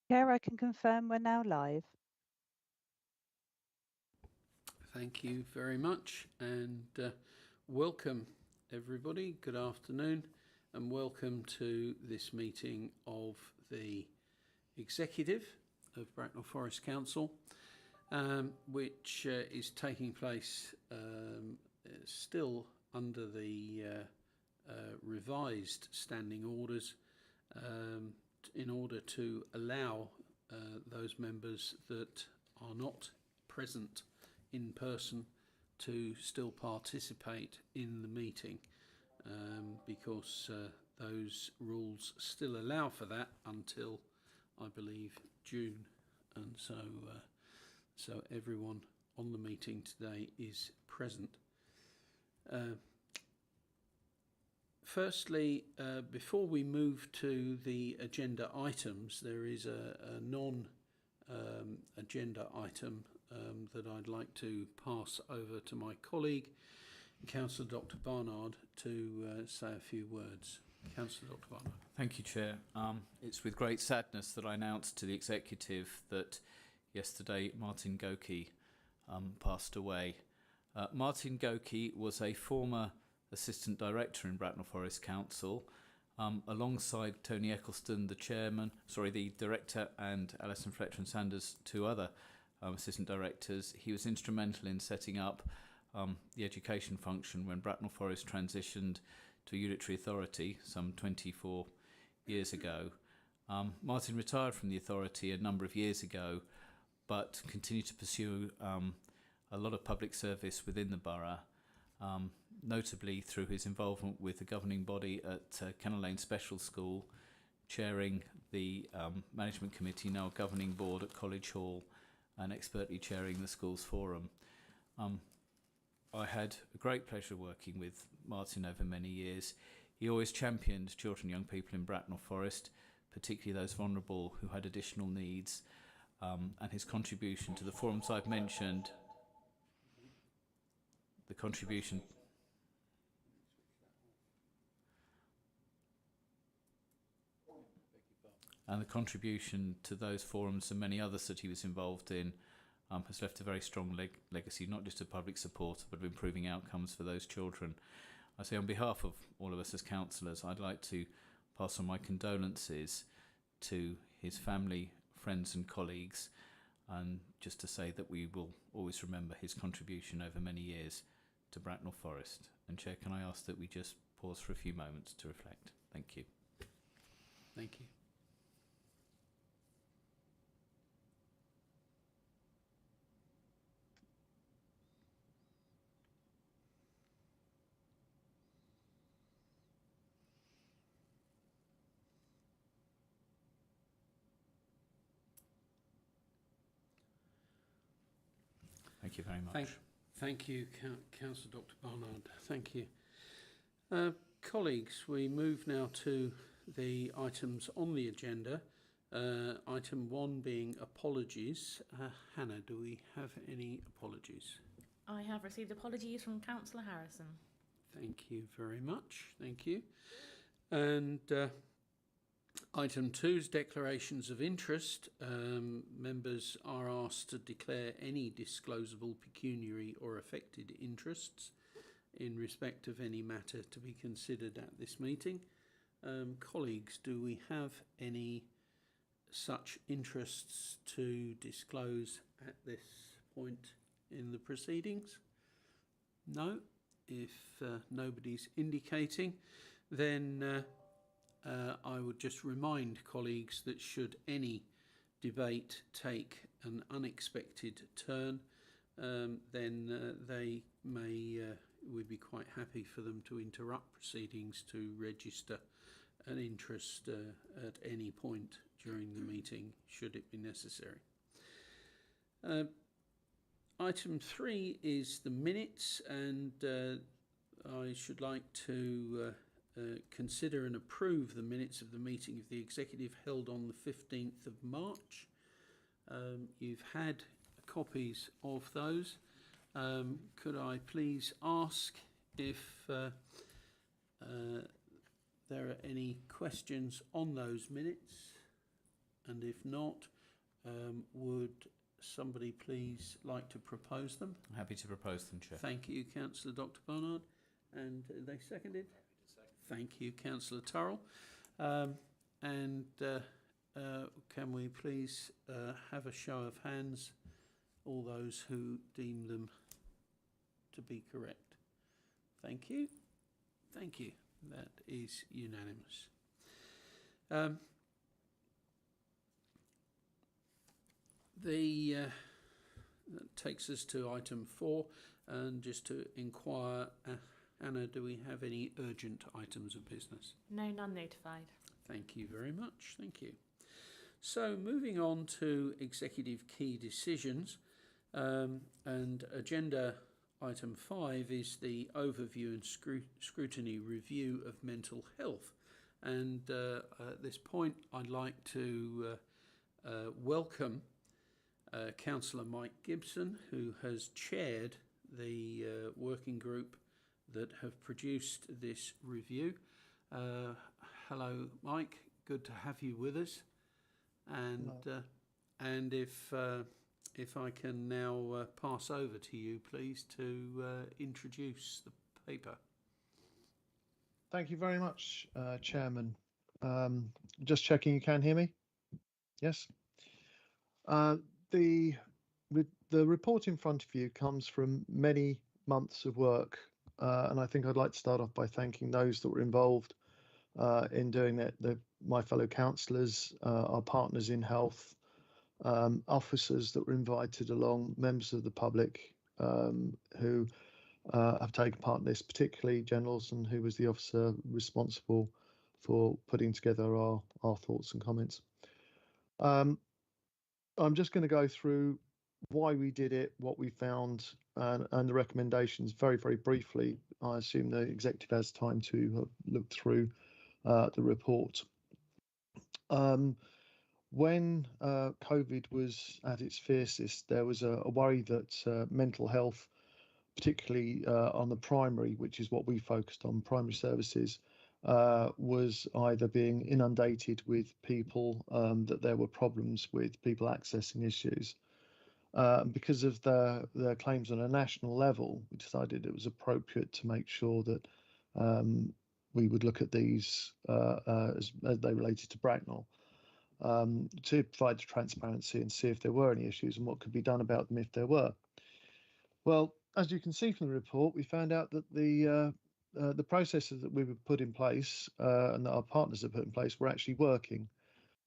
Chair, I can confirm we're now live. Thank you very much, and welcome everybody. Good afternoon and welcome to this meeting of the Executive of Bracknell Forest Council, which is taking place still under the revised standing orders in order to allow those members that are not present in person to still participate in the meeting, because those rules still allow for that until, I believe, June, and so everyone on the meeting today is present. Firstly, before we move to the agenda items, there is a non-agenda item that I'd like to pass over to my colleague, Councillor Dr Barnard, to say a few words. Councillor Dr Barnard. Thank you, Chair. It's with great sadness that I announced to the Executive that yesterday Martin Gokey passed away. Martin Gokey was a former Assistant Director in Bracknell Forest Council, alongside Tony Eccleston, the Director, and Alison Fletcher and Sanders, two other Assistant Directors. He was instrumental in setting up the education function when Bracknell Forest transitioned to a unitary authority some 24 years ago. Martin retired from the authority a number of years ago, but continued to pursue a lot of public service within the borough, notably through his involvement with the governing body at Kennel Lane Special School, chairing the management committee, now governing board at College Hall, and expertly chairing the schools forum. I had a great pleasure working with Martin over many years. He always championed children and young people in Bracknell Forest, particularly those vulnerable who had additional needs, and his contribution to the forums I've mentioned, the contribution to those forums and many others that he was involved in has left a very strong legacy, not just of public support, but of improving outcomes for those children. I say on behalf of all of us as councillors, I'd like to pass on my condolences to his family, friends and colleagues, and just to say that we will always remember his contribution over many years to Bracknell Forest. And Chair, can I ask that we just pause for a few moments to reflect? Thank you. Thank you. Thank you very much. Thank you, Councillor Dr Barnard. Thank you. Colleagues, we move now to the items on the agenda. Item 1 being apologies. Hannah, do we have any apologies? I have received apologies from Councillor Harrison. Thank you very much. Thank you. And item 2 is declarations of interest. Members are asked to declare any disclosable pecuniary or affected interests in respect of any matter to be considered at this meeting. Colleagues, do we have any such interests to disclose at this point in the proceedings? No? If nobody's indicating, then I would just remind colleagues that should any debate take an unexpected turn, then they may, we'd be quite happy for them to interrupt proceedings to register an interest at any point during the meeting, should it be necessary. Item 3 is the minutes, and I should like to consider and approve the minutes of the meeting of the Executive held on the 15th of March. You've had copies of those. Could I please ask if there are any questions on those minutes? And if not, would somebody please like to propose them? I'm happy to propose them, Chair. Thank you, Councillor Dr Barnard. And they seconded? Thank you, Councillor Turrell. Can we please have a show of hands, all those who deem them to be correct? Thank you. Thank you. That is unanimous. That takes us to item 4, and just to inquire, Anna, do we have any urgent items of business? No, none notified. Thank you very much. Thank you. So moving on to executive key decisions, and agenda item 5 is the overview and scrutiny review of mental health. And at this point, I'd like to welcome Councillor Mike Gibson, who has chaired the working group that have produced this review. Hello, Mike. Good to have you with us. And if I can now pass over to you, please, to introduce the paper. Thank you very much, Chairman. Just checking you can hear me. Yes. The report in front of you comes from many months of work, and I think I'd like to start off by thanking those that were involved in doing that. My fellow councillors, our partners in health, officers that were invited along, members of the public who have taken part in this, particularly Jen Lawson, who was the officer responsible for putting together our thoughts and comments. I'm just going to go through why we did it, what we found, and the recommendations very, very briefly. I assume the executive has time to look through the report. When COVID was at its fiercest, there was a worry that mental health, particularly on the primary, which is what we focused on, primary services, was either being inundated with people, that there were problems with people accessing issues. Because of their claims on a national level, we decided it was appropriate to make sure that we would look at these as they related to Bracknell, to provide the transparency and see if there were any issues and what could be done about them if there were. Well, as you can see from the report, we found out that the processes that we would put in place and that our partners had put in place were actually working.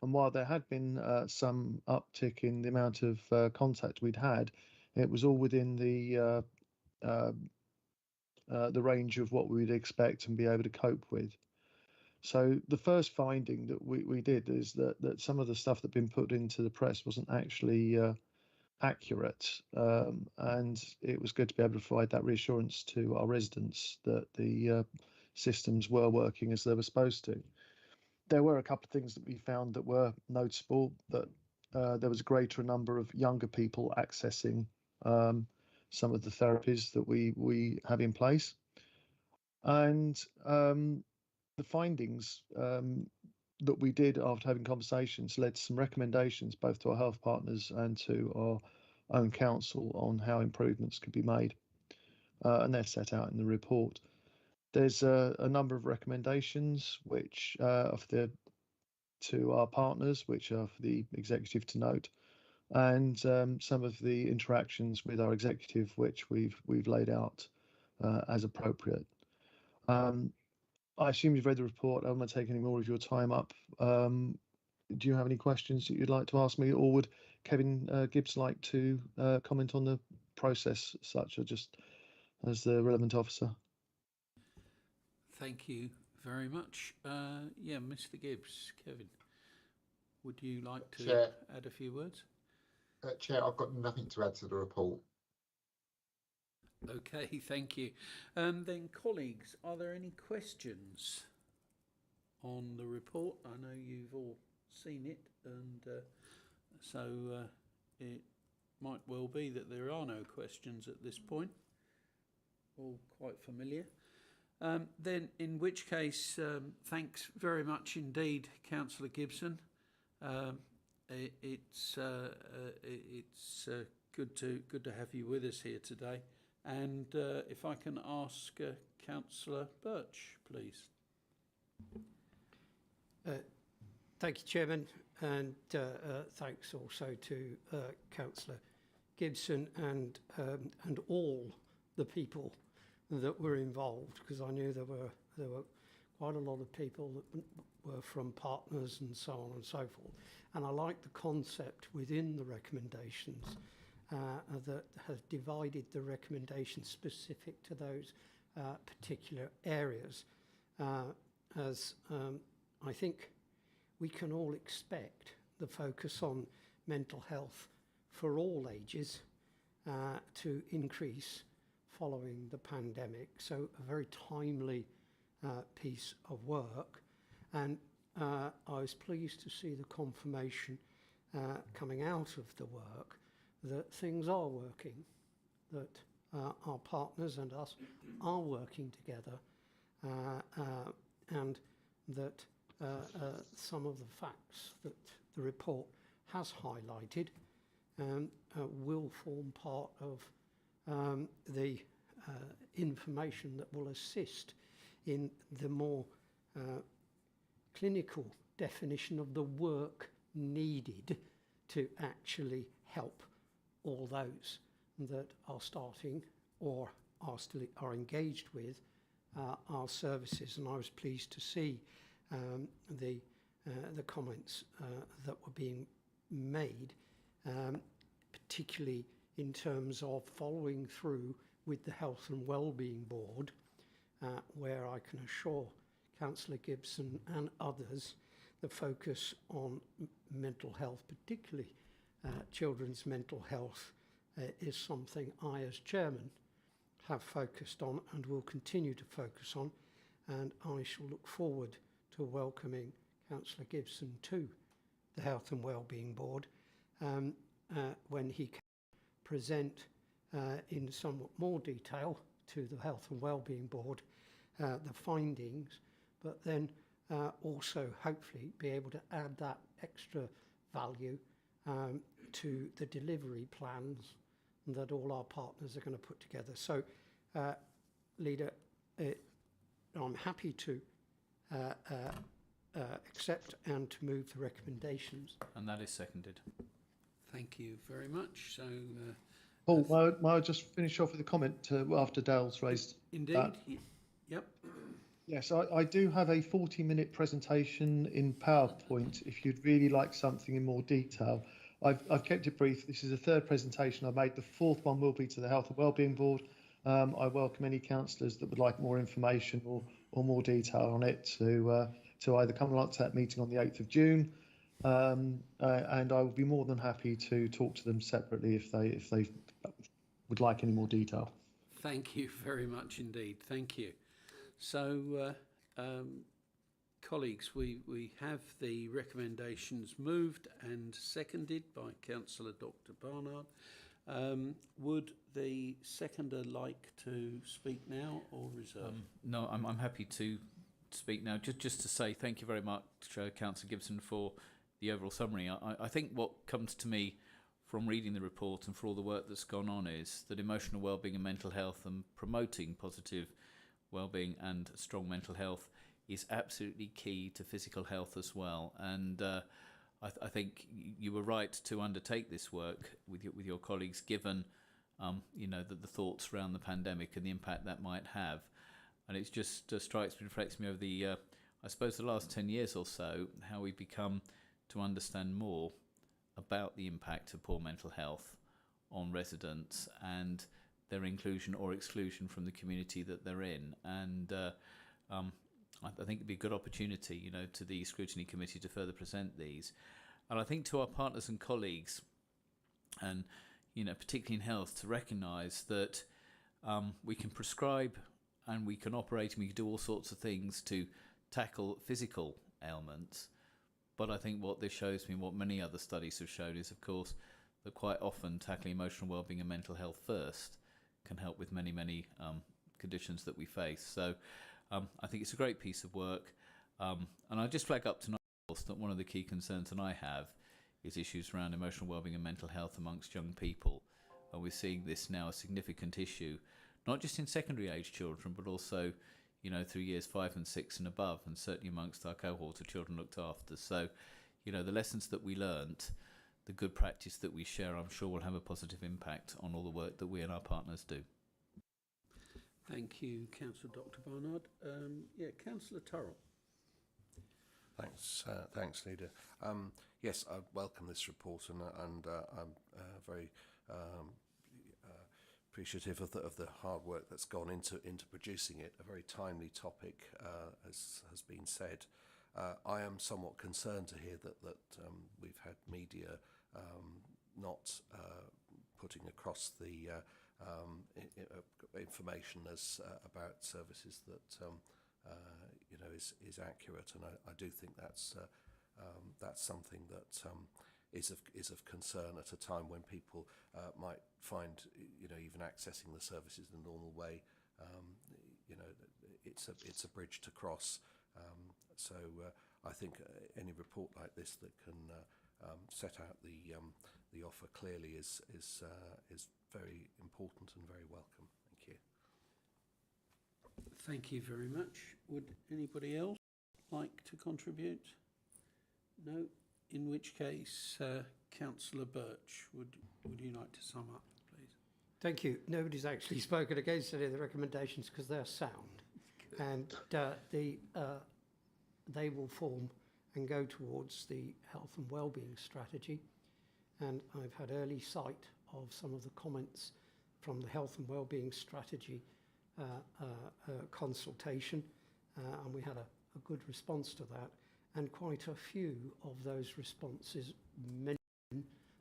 And while there had been some uptick in the amount of contact we'd had, it was all within the range of what we'd expect and be able to cope with. So the first finding that we did is that some of the stuff that had been put into the press wasn't actually accurate, and it was good to be able to provide that reassurance to our residents that the systems were working as they were supposed to. There were a couple of things that we found that were noticeable, that there was a greater number of younger people accessing some of the therapies that we have in place. And the findings that we did after having conversations led to some recommendations both to our health partners and to our own council on how improvements could be made. And they're set out in the report. There's a number of recommendations which are to our partners, which are for the executive to note, and some of the interactions with our executive, which we've laid out as appropriate. I assume you've read the report. I don't want to take any more of your time up. Do you have any questions that you'd like to ask me, or would Kevin Gibbs like to comment on the process as such, or just as the relevant officer? Thank you very much. Yeah, Mr. Gibbs, Kevin, would you like to Chair, add a few words? Chair, I've got nothing to add to the report. Okay, thank you. Then, colleagues, are there any questions on the report? I know you've all seen it, and so it might well be that there are no questions at this point. All quite familiar. Then, in which case, thanks very much indeed, Councillor Gibson. It's good to have you with us here today. And if I can ask Councillor Birch, please. Thank you, Chairman, and thanks also to Councillor Gibson and all the people that were involved, because I knew there were quite a lot of people that were from partners and so on and so forth. And I like the concept within the recommendations that has divided the recommendations specific to those particular areas, as I think we can all expect the focus on mental health for all ages to increase following the pandemic. So a very timely piece of work, and I was pleased to see the confirmation coming out of the work that things are working, that our partners and us are working together, and that some of the facts that the report has highlighted will form part of the information that will assist in the more clinical definition of the work needed to actually help all those that are starting or are engaged with our services. And I was pleased to see the comments that were being made, particularly in terms of following through with the Health and Wellbeing Board, where I can assure Councillor Gibson and others the focus on mental health, particularly children's mental health, is something I as chairman have focused on and will continue to focus on, and I shall look forward to welcoming Councillor Gibson to the Health and Wellbeing Board when he can present in somewhat more detail to the Health and Wellbeing Board the findings, but then also hopefully be able to add that extra value to the delivery plans that all our partners are going to put together. So, Leader, I'm happy to accept and to move the recommendations. And that is seconded. Thank you very much. So, Paul, may I just finish off with a comment after Dale's raised indeed. that? Yep. Yes, I do have a 40-minute presentation in PowerPoint if you'd really like something in more detail. I've kept it brief. This is the third presentation I've made. The fourth one will be to the Health and Wellbeing Board. I welcome any councillors that would like more information or more detail on it to either come along to that meeting on the 8th of June, and I will be more than happy to talk to them separately if they would like any more detail. Thank you very much indeed. Thank you. So, colleagues, we have the recommendations moved and seconded by Councillor Dr Barnard. Would the seconder like to speak now or reserve? No, I'm happy to speak now. Just to say thank you very much, Councillor Gibson, for the overall summary. I think what comes to me from reading the report and for all the work that's gone on is that emotional wellbeing and mental health and promoting positive wellbeing and strong mental health is absolutely key to physical health as well. And I think you were right to undertake this work with your colleagues, given the thoughts around the pandemic and the impact that might have. And it's just strikes me, reflects me over the I suppose the last 10 years or so, how we've become to understand more about the impact of poor mental health on residents and their inclusion or exclusion from the community that they're in. And I think it'd be a good opportunity, to the scrutiny committee to further present these. And I think to our partners and colleagues, and particularly in health, to recognise that we can prescribe and we can operate and we can do all sorts of things to tackle physical ailments. But I think what this shows me, what many other studies have shown, is of course that quite often tackling emotional wellbeing and mental health first can help with many conditions that we face. So I think it's a great piece of work, and I just flag up tonight that one of the key concerns that I have is issues around emotional wellbeing and mental health amongst young people. And we're seeing this now a significant issue, not just in secondary age children, but also, you know, through years 5 and 6 and above, and certainly amongst our cohort of children looked after. So, you know, the lessons that we learnt, the good practice that we share, I'm sure will have a positive impact on all the work that we and our partners do. Thank you, Councillor Dr Barnard. Councillor Torrell. Thanks, Leader. Yes, I welcome this report, and I'm very appreciative of the hard work that's gone into producing it. A very timely topic, as has been said. I am somewhat concerned to hear that we've had media not putting across the information as about services that you know is accurate, and I do think that's something that is of concern at a time when people might find, you know, even accessing the services in the normal way, you know, it's a bridge to cross. So I think any report like this that can set out the offer clearly is very important and very welcome. Thank you. Thank you very much. Would anybody else like to contribute? No? In which case, Councillor Birch, would you like to sum up, please? Thank you. Nobody's actually spoken against any of the recommendations because they're sound, and they will form and go towards the health and wellbeing strategy. And I've had early sight of some of the comments from the health and wellbeing strategy consultation, and we had a good response to that. And quite a few of those responses mention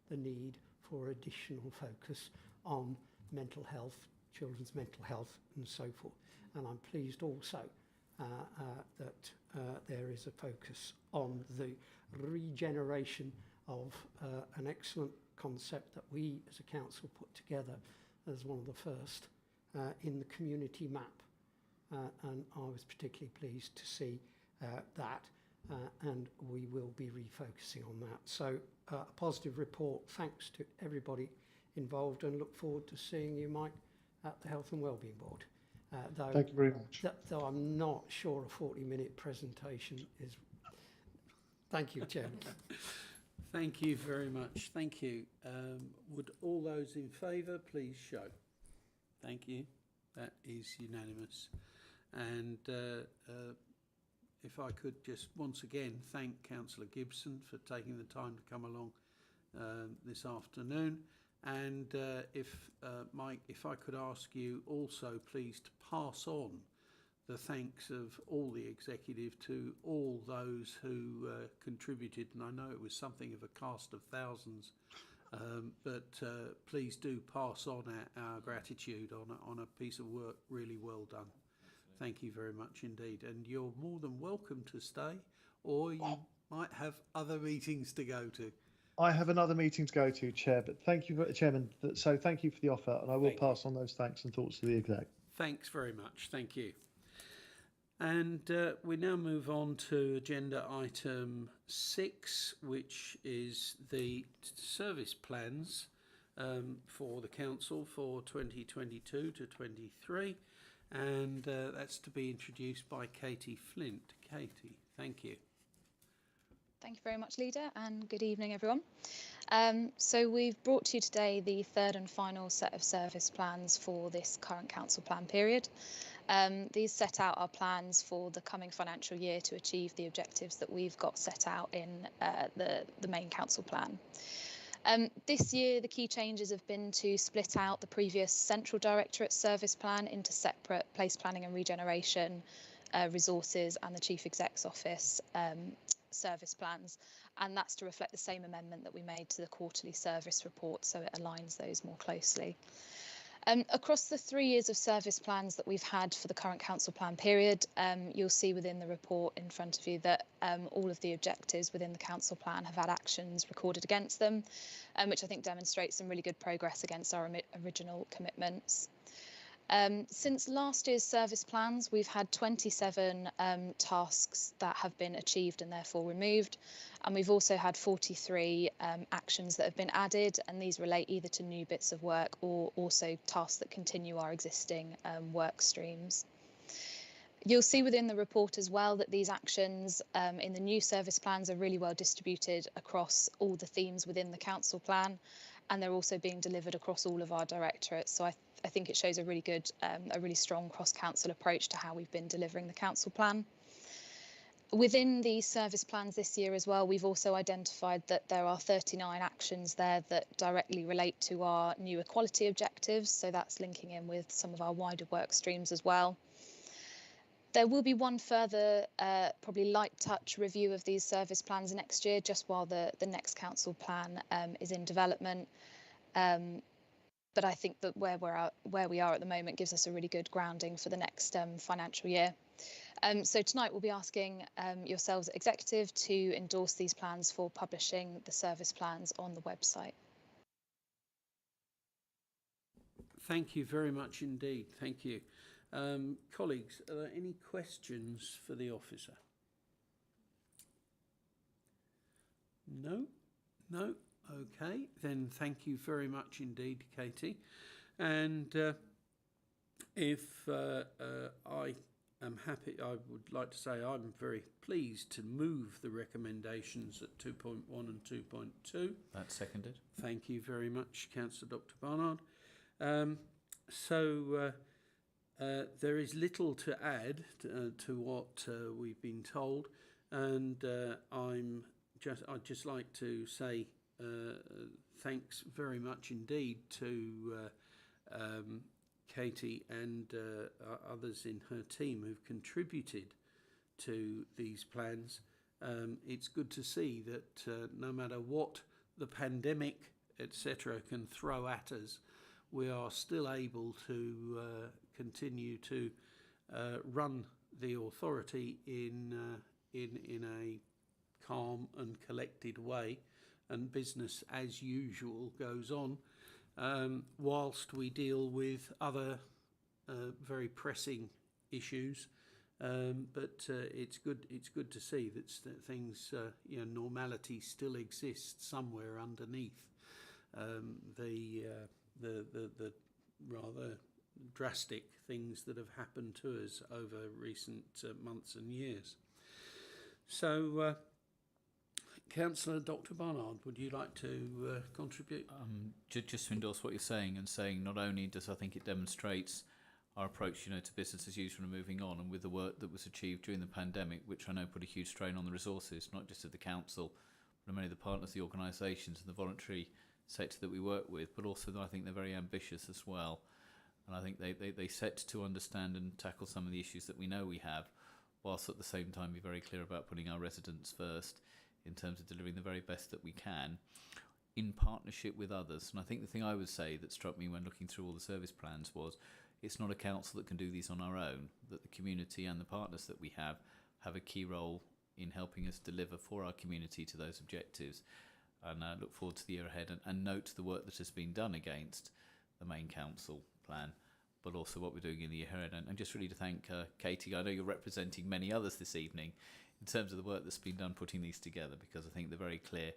the need for additional focus on mental health, children's mental health and so forth. And I'm pleased also that there is a focus on the regeneration of an excellent concept that we as a council put together as one of the first in the community map. And I was particularly pleased to see that. And we will be refocusing on that. So a positive report, thanks to everybody involved, and look forward to seeing you, Mike, at the Health and Wellbeing Board. Thank you very much. Though I'm not sure a 40-minute presentation is... Thank you, Chairman. Thank you very much. Thank you. Would all those in favour please show? Thank you. That is unanimous. And if I could just once again thank Councillor Gibson for taking the time to come along this afternoon, and Mike, if I could ask you also please to pass on the thanks of all the executive to all those who contributed, and I know it was something of a cast of thousands, but please do pass on our gratitude on a piece of work really well done. Thank you very much indeed. And you're more than welcome to stay, or you might have other meetings to go to. I have another meeting to go to, Chair, but thank you, Chairman. So thank you for the offer, and I will pass on those thanks and thoughts to the exec. Thanks very much. Thank you. And we now move on to agenda item 6, which is the service plans for the council for 2022 to 23. And that's to be introduced by Katie Flint. Katie, thank you. Thank you very much, Leader, and good evening, everyone. So we've brought to you today the third and final set of service plans for this current council plan period. These set out our plans for the coming financial year to achieve the objectives that we've got set out in the main council plan. This year, the key changes have been to split out the previous Central Directorate service plan into separate place planning and regeneration, resources and the Chief Exec's office service plans. And that's to reflect the same amendment that we made to the quarterly service report, so it aligns those more closely. Across the 3 years of service plans that we've had for the current council plan period, you'll see within the report in front of you that all of the objectives within the council plan have had actions recorded against them, which I think demonstrates some really good progress against our original commitments. Since last year's service plans, we've had 27 tasks that have been achieved and therefore removed. And we've also had 43 actions that have been added, and these relate either to new bits of work or also tasks that continue our existing work streams. You'll see within the report as well that these actions in the new service plans are really well distributed across all the themes within the council plan, and they're also being delivered across all of our directorates. So I think it shows a really good, a really strong cross-council approach to how we've been delivering the council plan. Within the service plans this year as well, we've also identified that there are 39 actions there that directly relate to our new equality objectives. So that's linking in with some of our wider work streams as well. There will be one further, probably light touch review of these service plans next year, just while the next council plan is in development. But I think that where we are at the moment gives us a really good grounding for the next financial year. So tonight we'll be asking yourselves, executive, to endorse these plans for publishing the service plans on the website. Thank you very much indeed. Thank you. Colleagues, are there any questions for the officer? No? No? Okay, then thank you very much indeed, Katie. And if I am happy, I would like to say I'm very pleased to move the recommendations at 2.1 and 2.2. That's seconded. Thank you very much, Councillor Dr Barnard. There is little to add to what we've been told, and I'd just like to say thanks very much indeed to Katie and others in her team who've contributed to these plans. It's good to see that no matter what the pandemic, etc., can throw at us, we are still able to continue to run the authority in a calm and collected way, and business as usual goes on, whilst we deal with other very pressing issues. But it's good to see that things, normality still exists somewhere underneath the rather drastic things that have happened to us over recent months and years. So, Councillor Dr Barnard, would you like to contribute? Just to endorse what you're saying, and saying not only does I think it demonstrates our approach, to business as usual and moving on, and with the work that was achieved during the pandemic, which I know put a huge strain on the resources, not just of the council, but many of the partners, the organisations and the voluntary sector that we work with, but also that I think they're very ambitious as well. And I think they set to understand and tackle some of the issues that we know we have, whilst at the same time be very clear about putting our residents first in terms of delivering the very best that we can in partnership with others. And I think the thing I would say that struck me when looking through all the service plans was it's not a council that can do these on our own, that the community and the partners that we have a key role in helping us deliver for our community to those objectives. And I look forward to the year ahead and note the work that has been done against the main council plan, but also what we're doing in the year ahead. And just really to thank Katie. I know you're representing many others this evening in terms of the work that's been done putting these together, because I think they're very clear.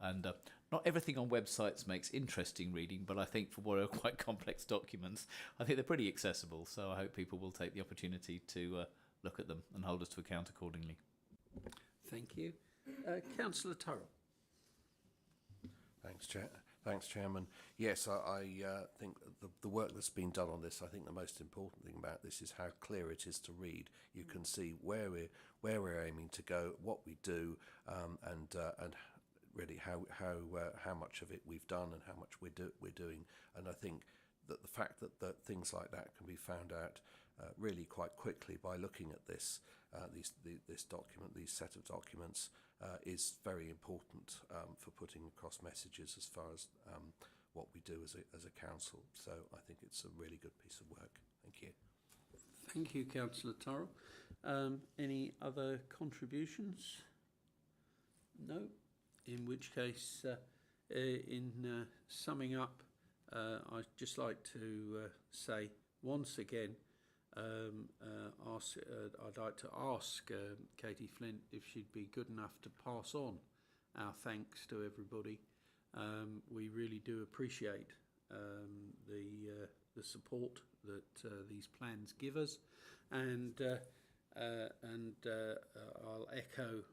And not everything on websites makes interesting reading, but I think for what are quite complex documents, I think they're pretty accessible. So I hope people will take the opportunity to look at them and hold us to account accordingly. Thank you. Councillor Turrell. Thanks, Chairman. Yes, I think the work that's been done on this, I think the most important thing about this is how clear it is to read. You can see where we're aiming to go, what we do, and really how much of it we've done and how much we're doing. And I think that the fact that things like that can be found out really quite quickly by looking at this document, these set of documents, is very important for putting across messages as far as what we do as a council. So I think it's a really good piece of work. Thank you. Thank you, Councillor Torrell. Any other contributions? No? In which case, in summing up, I'd just like to say once again I'd like to ask Katie Flint if she'd be good enough to pass on our thanks to everybody. We really do appreciate the support that these plans give us, and I'll echo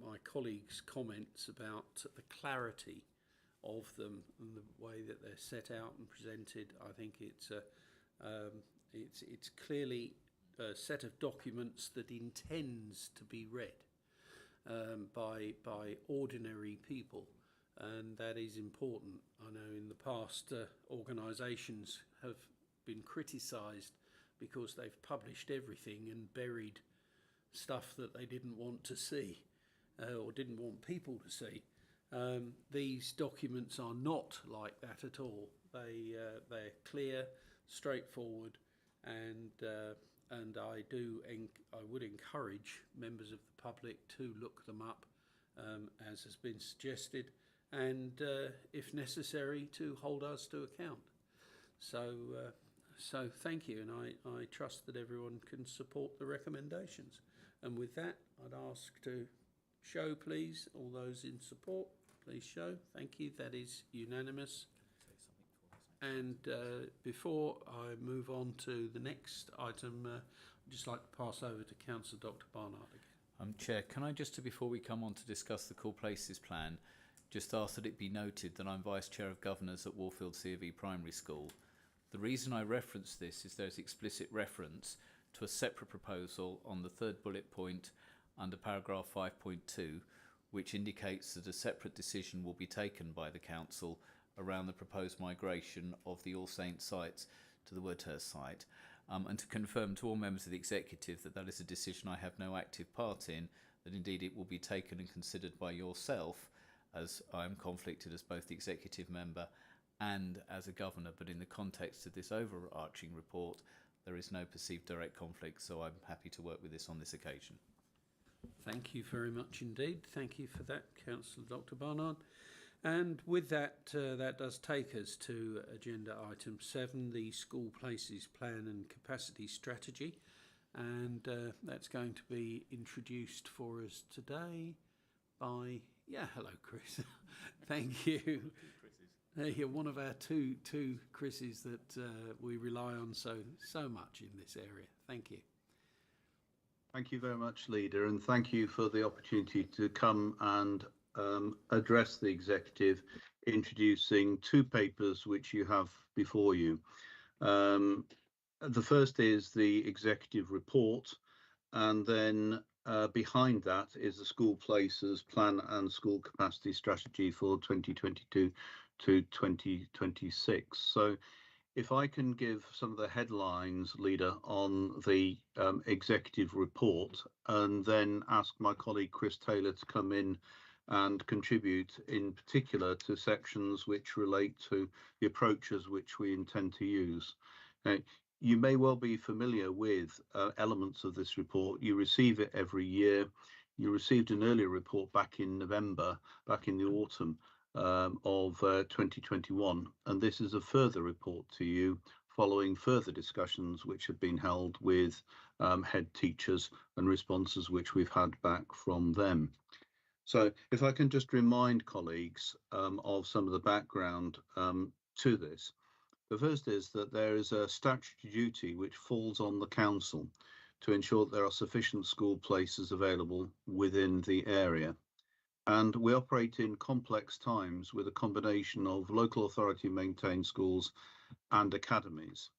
my colleagues' comments about the clarity of them and the way that they're set out and presented. I think it's clearly a set of documents that intends to be read by ordinary people, and that is important. I know in the past organisations have been criticised because they've published everything and buried stuff that they didn't want to see or didn't want people to see. These documents are not like that at all. They're clear, straightforward, and I would encourage members of the public to look them up, as has been suggested, and if necessary to hold us to account. So thank you, and I trust that everyone can support the recommendations. And with that, I'd ask to show, please, all those in support. Please show. Thank you. That is unanimous. And before I move on to the next item, I'd just like to pass over to Councillor Dr Barnard again. Chair, can I just, before we come on to discuss the Cool Places plan, just ask that it be noted that I'm Vice Chair of Governors at Warfield C of E Primary School. The reason I reference this is there's explicit reference to a separate proposal on the third bullet point under paragraph 5.2, which indicates that a separate decision will be taken by the Council around the proposed migration of the All Saints sites to the Woodhurst site, and to confirm to all members of the Executive that that is a decision I have no active part in, that indeed it will be taken and considered by yourself, as I am conflicted as both the Executive member and as a Governor, but in the context of this overarching report there is no perceived direct conflict, so I'm happy to work with this on this occasion. Thank you very much indeed. Thank you for that, Councillor Dr Barnard. And with that, that does take us to agenda item 7, the School Places Plan and Capacity Strategy. And that's going to be introduced for us today by, hello Chris. Thank you. You're one of our two Chris's that we rely on so much in this area. Thank you. Thank you very much, Leader, and thank you for the opportunity to come and address the Executive, introducing 2 papers which you have before you. The first is the Executive report, and then behind that is the School Places Plan and School Capacity Strategy for 2022 to 2026. So if I can give some of the headlines, Leader, on the Executive report, and then ask my colleague Chris Taylor to come in and contribute in particular to sections which relate to the approaches which we intend to use. Now, you may well be familiar with elements of this report. You receive it every year. You received an earlier report back in November, back in the autumn of 2021, and this is a further report to you following further discussions which have been held with head teachers and responses which we've had back from them. So if I can just remind colleagues of some of the background to this. The first is that there is a statutory duty which falls on the Council to ensure that there are sufficient school places available within the area. And we operate in complex times with a combination of local authority maintained schools and academies.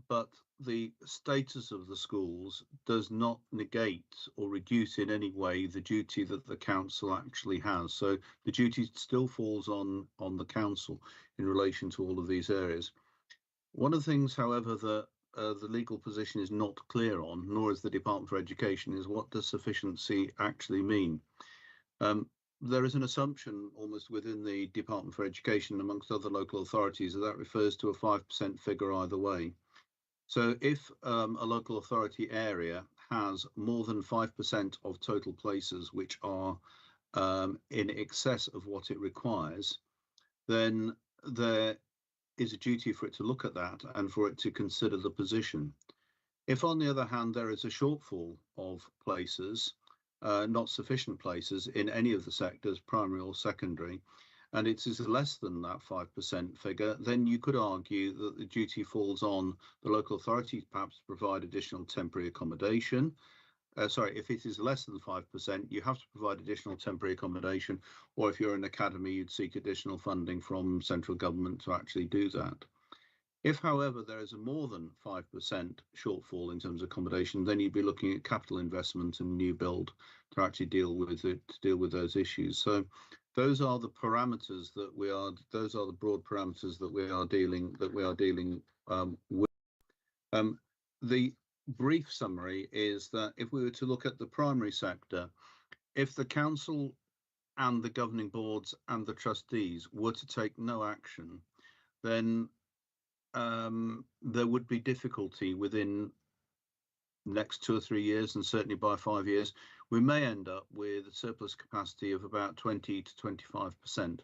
But the status of the schools does not negate or reduce in any way the duty that the Council actually has. So the duty still falls on the Council in relation to all of these areas. One of the things, however, that the legal position is not clear on, nor is the Department for Education, is what does sufficiency actually mean? There is an assumption almost within the Department for Education amongst other local authorities that refers to a 5% figure either way. So if a local authority area has more than 5% of total places which are in excess of what it requires, then there is a duty for it to look at that and for it to consider the position. If, on the other hand, there is a shortfall of places, not sufficient places in any of the sectors, primary or secondary, and it is less than that 5% figure, then you could argue that the duty falls on the local authority perhaps to provide additional temporary accommodation. If it is less than 5%, you have to provide additional temporary accommodation, or if you're an academy, you'd seek additional funding from central government to actually do that. If, however, there is a more than 5% shortfall in terms of accommodation, then you'd be looking at capital investment and new build to actually deal with it, to deal with those issues. So those are the parameters that we are, those are the broad parameters that we are dealing with. The brief summary is that if we were to look at the primary sector, if the council and the governing boards and the trustees were to take no action, then there would be difficulty within next 2 or 3 years, and certainly by 5 years, we may end up with a surplus capacity of about 20 to 25%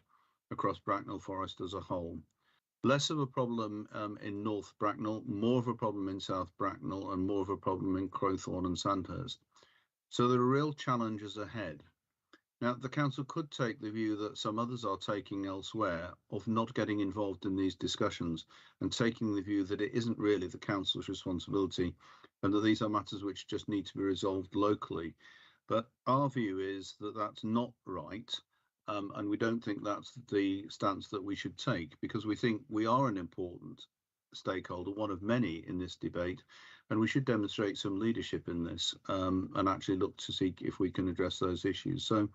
across Bracknell Forest as a whole. Less of a problem in North Bracknell, more of a problem in South Bracknell, and more of a problem in Crowthorne and Sandhurst. So there are real challenges ahead. Now, the council could take the view that some others are taking elsewhere of not getting involved in these discussions and taking the view that it isn't really the council's responsibility and that these are matters which just need to be resolved locally. But our view is that that's not right. And we don't think that's the stance that we should take, because we think we are an important stakeholder, one of many in this debate, and we should demonstrate some leadership in this and actually look to see if we can address those issues. So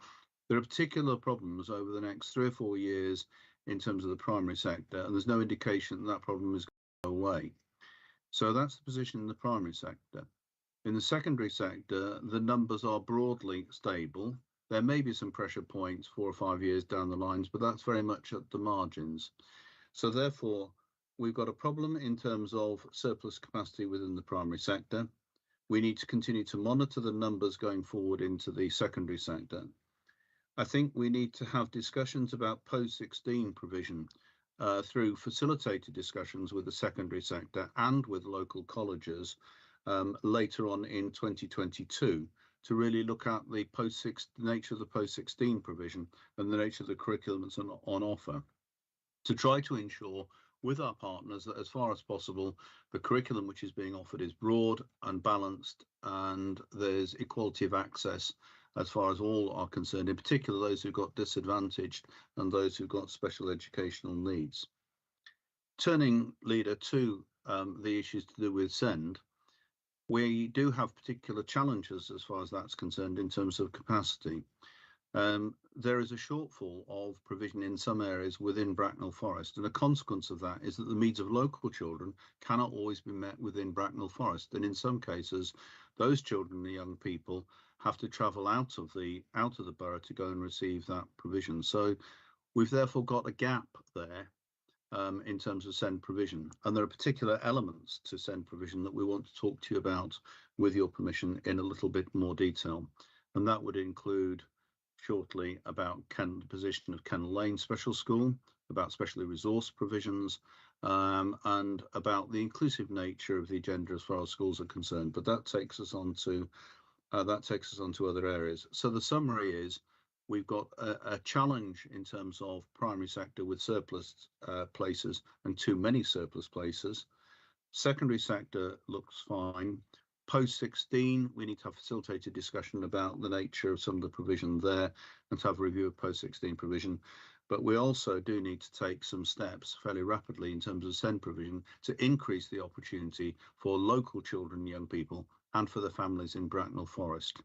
there are particular problems over the next 3 or 4 years in terms of the primary sector, and there's no indication that problem is going to go away. So that's the position in the primary sector. In the secondary sector, the numbers are broadly stable. There may be some pressure points 4 or 5 years down the lines, but that's very much at the margins. So therefore, we've got a problem in terms of surplus capacity within the primary sector. We need to continue to monitor the numbers going forward into the secondary sector. I think we need to have discussions about post-16 provision through facilitated discussions with the secondary sector and with local colleges later on in 2022 to really look at the nature of the post-16 provision and the nature of the curriculum that's on offer, to try to ensure with our partners that as far as possible the curriculum which is being offered is broad and balanced and there's equality of access as far as all are concerned, in particular those who've got disadvantaged and those who've got special educational needs. Turning, Leader, to the issues to do with SEND, we do have particular challenges as far as that's concerned in terms of capacity. There is a shortfall of provision in some areas within Bracknell Forest, and a consequence of that is that the needs of local children cannot always be met within Bracknell Forest, and in some cases those children and young people have to travel out of the borough to go and receive that provision. So we've therefore got a gap there in terms of SEND provision, and there are particular elements to SEND provision that we want to talk to you about, with your permission, in a little bit more detail, and that would include shortly about the position of Kennel Lane Special School, about specially resourced provisions, and about the inclusive nature of the agenda as far as schools are concerned. But that takes us on to other areas. So the summary is, we've got a challenge in terms of primary sector with surplus places and too many surplus places. Secondary sector looks fine. Post-16, we need to have facilitated discussion about the nature of some of the provision there and to have a review of post-16 provision. But we also do need to take some steps fairly rapidly in terms of SEND provision to increase the opportunity for local children and young people and for the families in Bracknell Forest.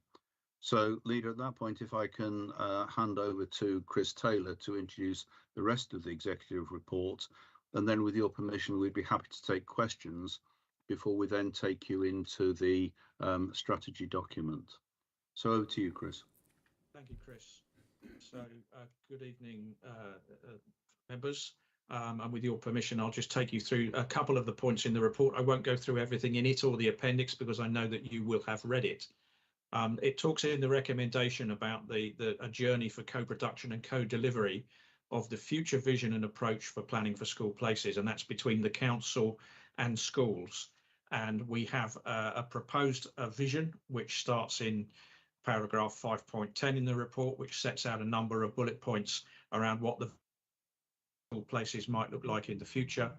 So, Leader, at that point, if I can hand over to Chris Taylor to introduce the rest of the executive report, and then with your permission, we'd be happy to take questions before we then take you into the strategy document. So over to you, Chris. Thank you, Chris. So good evening, members. And with your permission, I'll just take you through a couple of the points in the report. I won't go through everything in it or the appendix because I know that you will have read it. It talks in the recommendation about a journey for co-production and co-delivery of the future vision and approach for planning for school places, and that's between the council and schools. And we have a proposed vision which starts in paragraph 5.10 in the report, which sets out a number of bullet points around what the school places might look like in the future.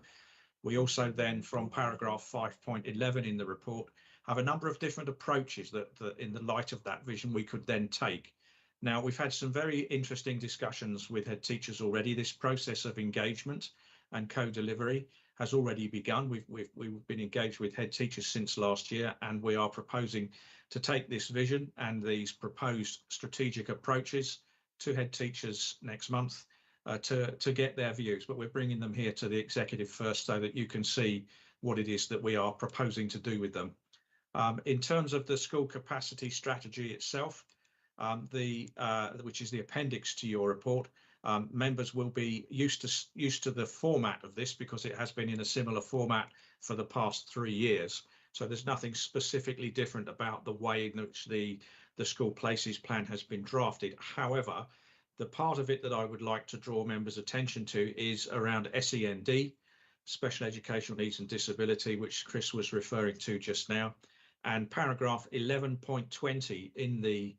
We also then, from paragraph 5.11 in the report, have a number of different approaches that in the light of that vision we could then take. Now, we've had some very interesting discussions with head teachers already. This process of engagement and co-delivery has already begun. We've been engaged with head teachers since last year, and we are proposing to take this vision and these proposed strategic approaches to head teachers next month to get their views. But we're bringing them here to the executive first so that you can see what it is that we are proposing to do with them. In terms of the school capacity strategy itself, which is the appendix to your report, members will be used to the format of this because it has been in a similar format for the past 3 years. So there's nothing specifically different about the way in which the school places plan has been drafted. However, the part of it that I would like to draw members' attention to is around SEND, special educational needs and disability, which Chris was referring to just now, and paragraph 11.20 in the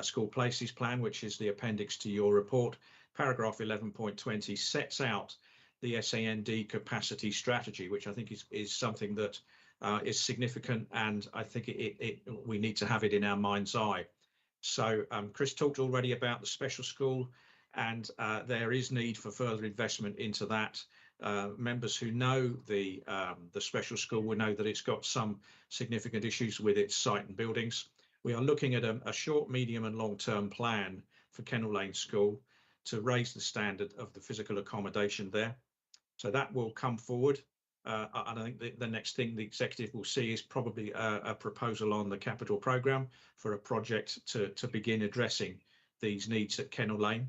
school places plan, which is the appendix to your report. Paragraph 11.20 sets out the SEND capacity strategy, which I think is something that is significant, and I think we need to have it in our mind's eye. So Chris talked already about the special school, and there is need for further investment into that. Members who know the special school will know that it's got some significant issues with its site and buildings. We are looking at a short, medium and long-term plan for Kennel Lane School to raise the standard of the physical accommodation there. So that will come forward. I think the next thing the executive will see is probably a proposal on the capital programme for a project to begin addressing these needs at Kennel Lane.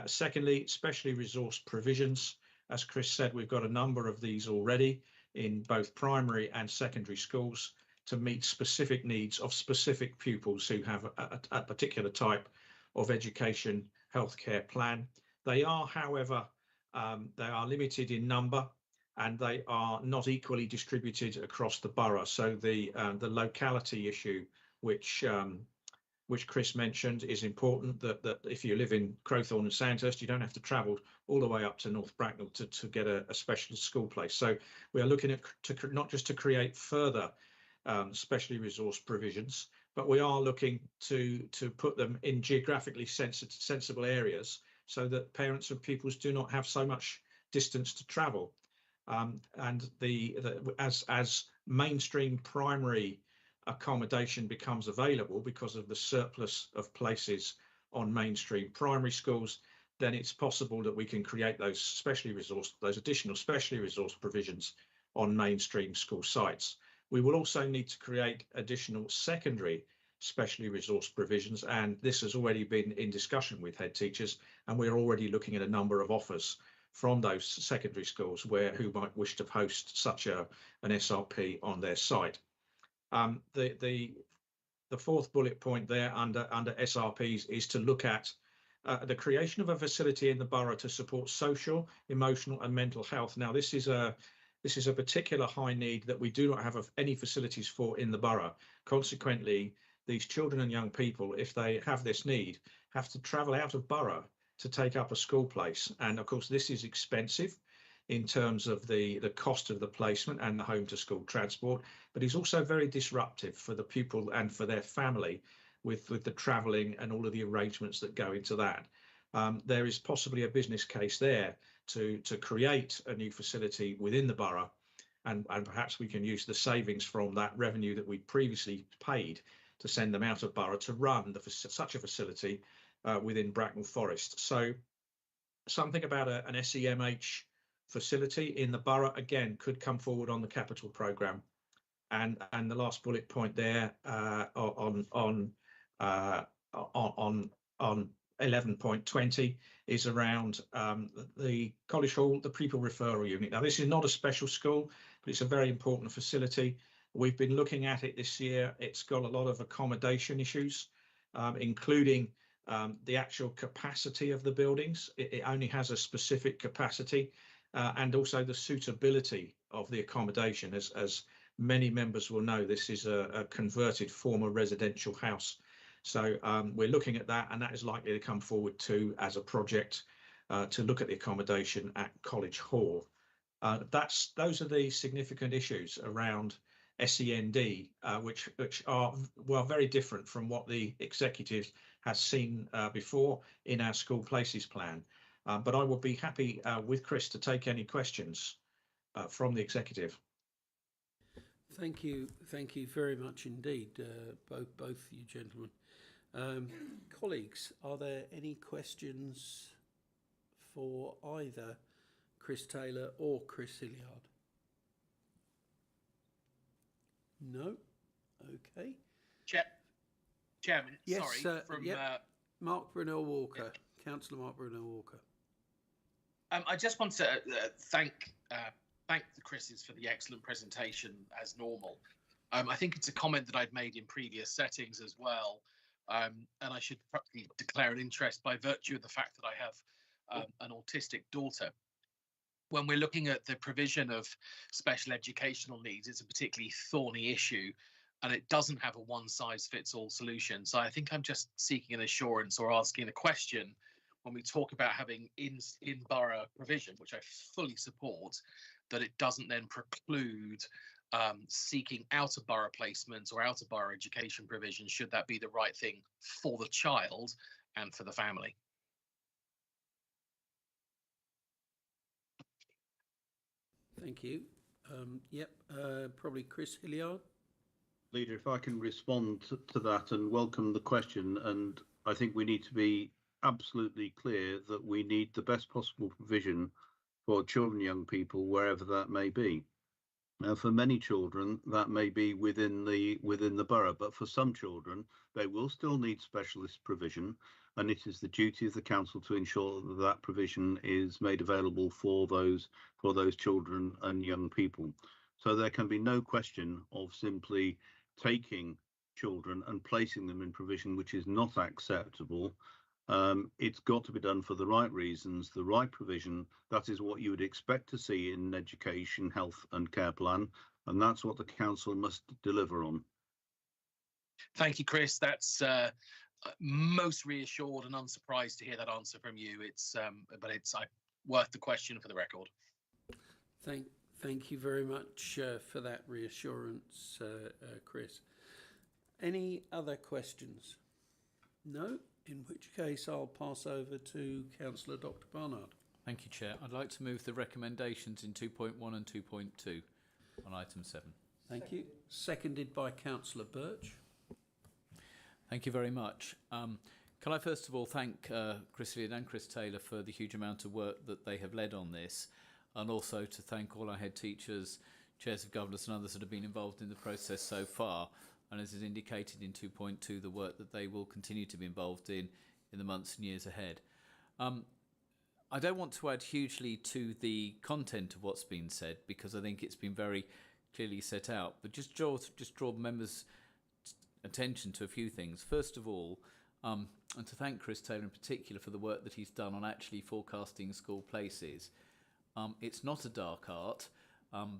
Secondly, specially resourced provisions. As Chris said, we've got a number of these already in both primary and secondary schools to meet specific needs of specific pupils who have a particular type of education healthcare plan. They are, however, they are limited in number, and they are not equally distributed across the borough. So the locality issue, which Chris mentioned, is important, that if you live in Crowthorne and Sandhurst, you don't have to travel all the way up to North Bracknell to get a specialist school place. So we are looking at not just to create further specially resourced provisions, but we are looking to put them in geographically sensible areas so that parents and pupils do not have so much distance to travel. And as mainstream primary accommodation becomes available because of the surplus of places on mainstream primary schools, then it's possible that we can create those additional specially resourced provisions on mainstream school sites. We will also need to create additional secondary specially resourced provisions, and this has already been in discussion with head teachers, and we're already looking at a number of offers from those secondary schools who might wish to host such an SRP on their site. The fourth bullet point there under SRPs is to look at the creation of a facility in the borough to support social, emotional and mental health. Now, this is a particular high need that we do not have any facilities for in the borough. Consequently, these children and young people, if they have this need, have to travel out of borough to take up a school place. And of course, this is expensive in terms of the cost of the placement and the home to school transport, but it's also very disruptive for the pupil and for their family with the travelling and all of the arrangements that go into that. There is possibly a business case there to create a new facility within the borough, and perhaps we can use the savings from that revenue that we previously paid to send them out of borough to run such a facility within Bracknell Forest. So something about an SEMH facility in the borough, again, could come forward on the capital programme. And the last bullet point there on 11.20 is around the College Hall, the pupil referral unit. Now, this is not a special school, but it's a very important facility. We've been looking at it this year. It's got a lot of accommodation issues, including the actual capacity of the buildings. It only has a specific capacity, and also the suitability of the accommodation. As many members will know, this is a converted former residential house. So we're looking at that, and that is likely to come forward too as a project to look at the accommodation at College Hall. Those are the significant issues around SEND, which are very different from what the executive has seen before in our school places plan. But I would be happy with Chris to take any questions from the executive. Thank you very much indeed, both you gentlemen. Colleagues, are there any questions for either Chris Taylor or Chris Hilliard? No? Okay. Chairman, Yes, sorry. Mark Brunel Walker, Councillor Mark Brunel Walker. I just want to thank the Chris's for the excellent presentation as normal. I think it's a comment that I'd made in previous settings as well. And I should probably declare an interest by virtue of the fact that I have an autistic daughter. When we're looking at the provision of special educational needs, it's a particularly thorny issue, and it doesn't have a one-size-fits-all solution. So I think I'm just seeking an assurance or asking a question when we talk about having in-borough provision, which I fully support, that it doesn't then preclude seeking out-of-borough placements or out-of-borough education provision, should that be the right thing for the child and for the family. Thank you. Probably Chris Hilliard. Leader, if I can respond to that and welcome the question, and I think we need to be absolutely clear that we need the best possible provision for children and young people wherever that may be. For many children that may be within the borough, but for some children they will still need specialist provision, and it is the duty of the council to ensure that that provision is made available for those children and young people. So there can be no question of simply taking children and placing them in provision which is not acceptable. It's got to be done for the right reasons, the right provision. That is what you would expect to see in an education, health and care plan, and that's what the council must deliver on. Thank you, Chris. That's most reassured and unsurprised to hear that answer from you. But it's worth the question for the record. Thank you very much for that reassurance, Chris. Any other questions? No? In which case I'll pass over to Councillor Dr Barnard. Thank you, Chair. I'd like to move the recommendations in 2.1 and 2.2 on item 7. Thank you. Seconded by Councillor Birch. Thank you very much. Can I first of all thank Chris Hilliard and Chris Taylor for the huge amount of work that they have led on this, and also to thank all our head teachers, chairs of governors and others that have been involved in the process so far, and as is indicated in 2.2, the work that they will continue to be involved in the months and years ahead. I don't want to add hugely to the content of what's been said, because I think it's been very clearly set out, but just draw members' attention to a few things. First of all, and to thank Chris Taylor in particular for the work that he's done on actually forecasting school places. It's not a dark art,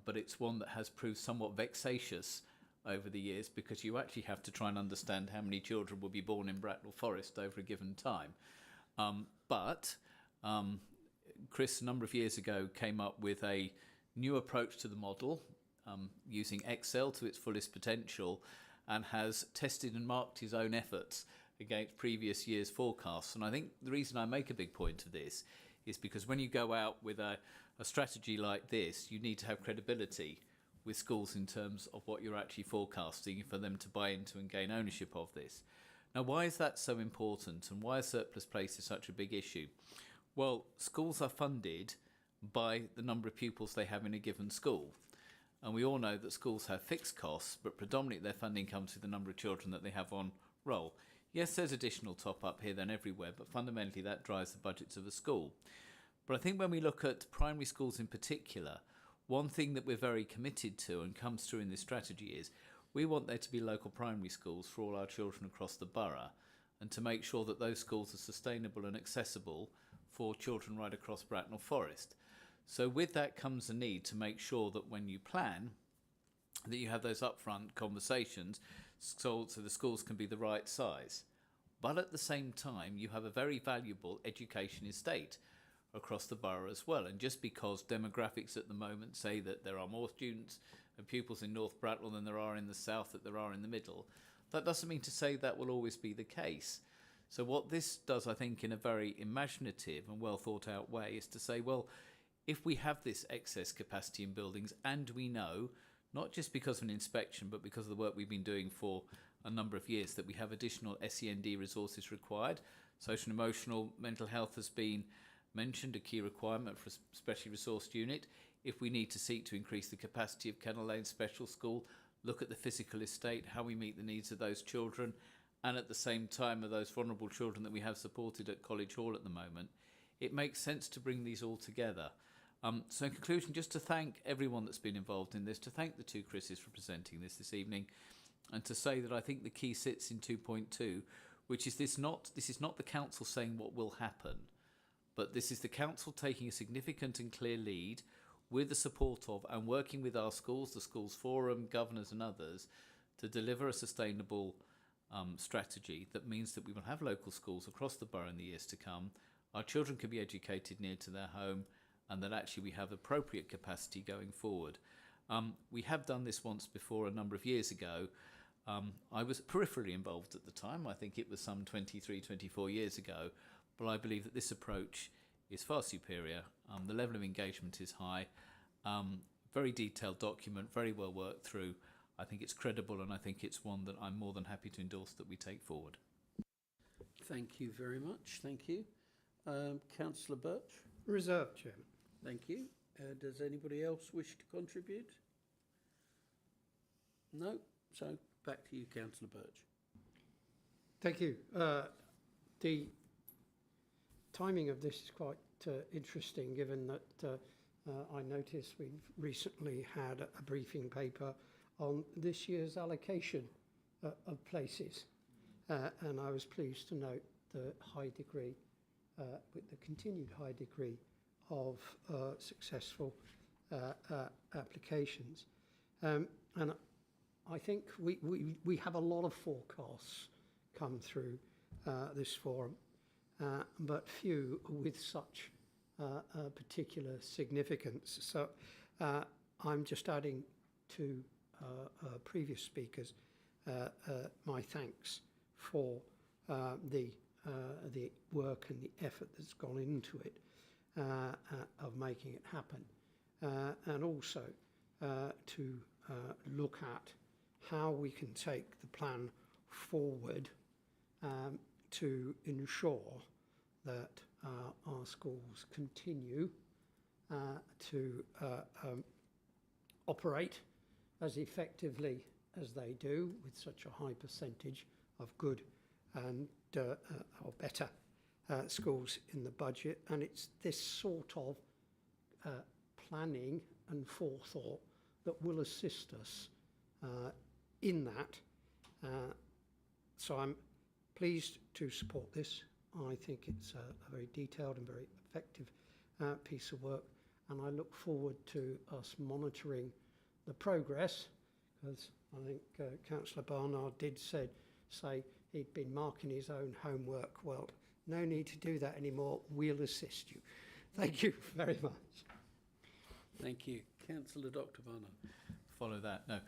but it's one that has proved somewhat vexatious over the years, because you actually have to try and understand how many children will be born in Bracknell Forest over a given time. But Chris, a number of years ago, came up with a new approach to the model, using Excel to its fullest potential, and has tested and marked his own efforts against previous years' forecasts. And I think the reason I make a big point of this is because when you go out with a strategy like this, you need to have credibility with schools in terms of what you're actually forecasting for them to buy into and gain ownership of this. Now, why is that so important, and why are surplus places such a big issue? Well, schools are funded by the number of pupils they have in a given school. And we all know that schools have fixed costs, but predominantly their funding comes through the number of children that they have on roll. Yes, there's additional top-up here and everywhere, but fundamentally that drives the budgets of a school. But I think when we look at primary schools in particular, one thing that we're very committed to and comes through in this strategy is we want there to be local primary schools for all our children across the borough. and to make sure that those schools are sustainable and accessible for children right across Bracknell Forest. So with that comes a need to make sure that when you plan, that you have those upfront conversations so the schools can be the right size. But at the same time, you have a very valuable education estate across the borough as well. And just because demographics at the moment say that there are more students and pupils in North Bracknell than there are in the south, that there are in the middle, that doesn't mean to say that will always be the case. So what this does, I think, in a very imaginative and well thought out way is to say, well, if we have this excess capacity in buildings, and we know, not just because of an inspection, but because of the work we've been doing for a number of years, that we have additional SEND resources required. Social and emotional mental health has been mentioned, a key requirement for a specially resourced unit. If we need to seek to increase the capacity of Kennel Lane Special School, look at the physical estate, how we meet the needs of those children, and at the same time of those vulnerable children that we have supported at College Hall at the moment, it makes sense to bring these all together. So in conclusion, just to thank everyone that's been involved in this, to thank the two Chris's for presenting this evening, and to say that I think the key sits in 2.2, which is this is not the council saying what will happen, but this is the council taking a significant and clear lead with the support of and working with our schools, the Schools Forum, governors and others, to deliver a sustainable strategy that means that we will have local schools across the borough in the years to come. Our children can be educated near to their home, and that actually we have appropriate capacity going forward. We have done this once before a number of years ago. I was peripherally involved at the time. I think it was some 23, 24 years ago, but I believe that this approach is far superior. The level of engagement is high. Very detailed document, very well worked through. I think it's credible, and I think it's one that I'm more than happy to endorse that we take forward. Thank you very much. Thank you. Councillor Birch? Reserved, Chairman. Thank you. Does anybody else wish to contribute? No? So back to you, Councillor Birch. Thank you. The timing of this is quite interesting, given that I noticed we've recently had a briefing paper on this year's allocation of places. And I was pleased to note the high degree, with the continued high degree of successful applications. And I think we have a lot of forecasts come through this forum, but few with such particular significance. So I'm just adding to previous speakers my thanks for the work and the effort that's gone into it, of making it happen, and also to look at how we can take the plan forward to ensure that our schools continue to operate as effectively as they do, with such a high percentage of good and or better schools in the budget. And it's this sort of planning and forethought that will assist us in that. So I'm pleased to support this. I think it's a very detailed and very effective piece of work, and I look forward to us monitoring the progress, because I think Councillor Barnard did say he'd been marking his own homework. Well, no need to do that anymore. We'll assist you. Thank you very much. Thank you. Councillor Dr Barnard. Follow that. No.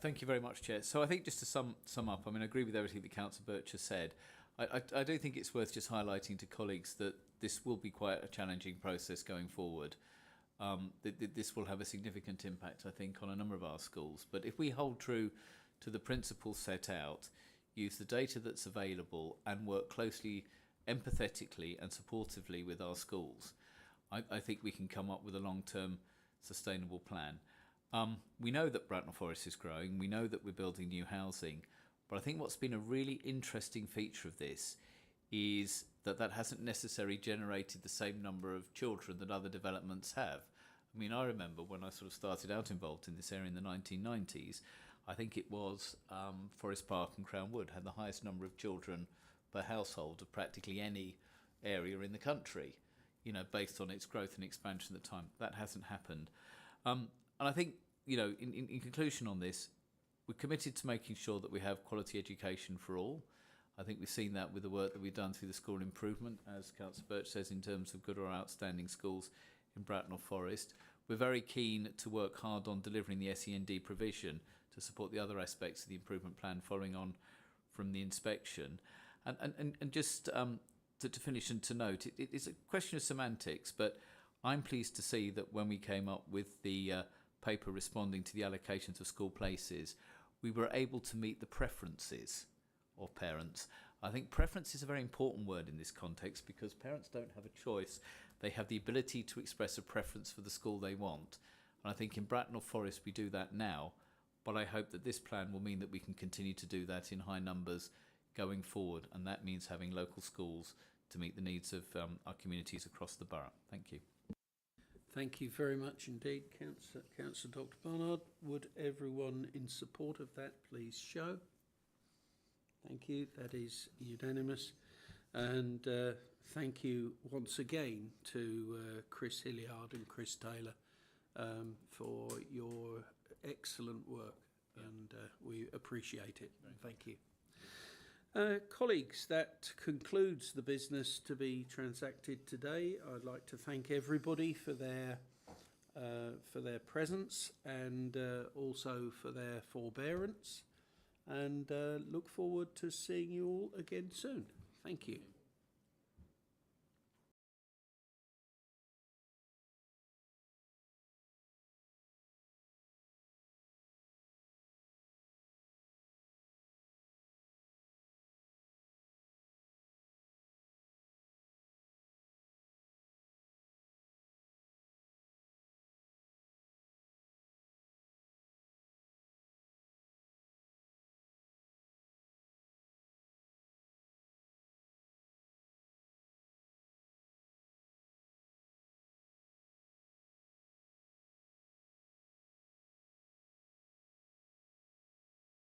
Thank you very much, Chair. So I think just to sum up, I mean, I agree with everything that Councillor Birch has said. I do think it's worth just highlighting to colleagues that this will be quite a challenging process going forward. This will have a significant impact, I think, on a number of our schools. But if we hold true to the principles set out, use the data that's available, and work closely, empathetically and supportively with our schools, I think we can come up with a long-term sustainable plan. We know that Bracknell Forest is growing. We know that we're building new housing. But I think what's been a really interesting feature of this is that hasn't necessarily generated the same number of children that other developments have. I mean, I remember when I sort of started out involved in this area in the 1990s, I think it was Forest Park and Crown Wood had the highest number of children per household of practically any area in the country, you know, based on its growth and expansion at the time. That hasn't happened. And I think, you know, in conclusion on this, we're committed to making sure that we have quality education for all. I think we've seen that with the work that we've done through the school improvement, as Councillor Birch says, in terms of good or outstanding schools in Bracknell Forest. We're very keen to work hard on delivering the SEND provision to support the other aspects of the improvement plan following on from the inspection. And just to finish and to note, it's a question of semantics, but I'm pleased to see that when we came up with the paper responding to the allocations of school places, we were able to meet the preferences of parents. I think preference is a very important word in this context because parents don't have a choice. They have the ability to express a preference for the school they want. And I think in Bracknell Forest we do that now, but I hope that this plan will mean that we can continue to do that in high numbers going forward, and that means having local schools to meet the needs of our communities across the borough. Thank you. Thank you very much indeed, Councillor Dr Barnard. Would everyone in support of that please show? Thank you. That is unanimous. And thank you once again to Chris Hilliard and Chris Taylor for your excellent work, and we appreciate it. Thank you. Colleagues, that concludes the business to be transacted today. I'd like to thank everybody for their presence and also for their forbearance, and look forward to seeing you all again soon. Thank you.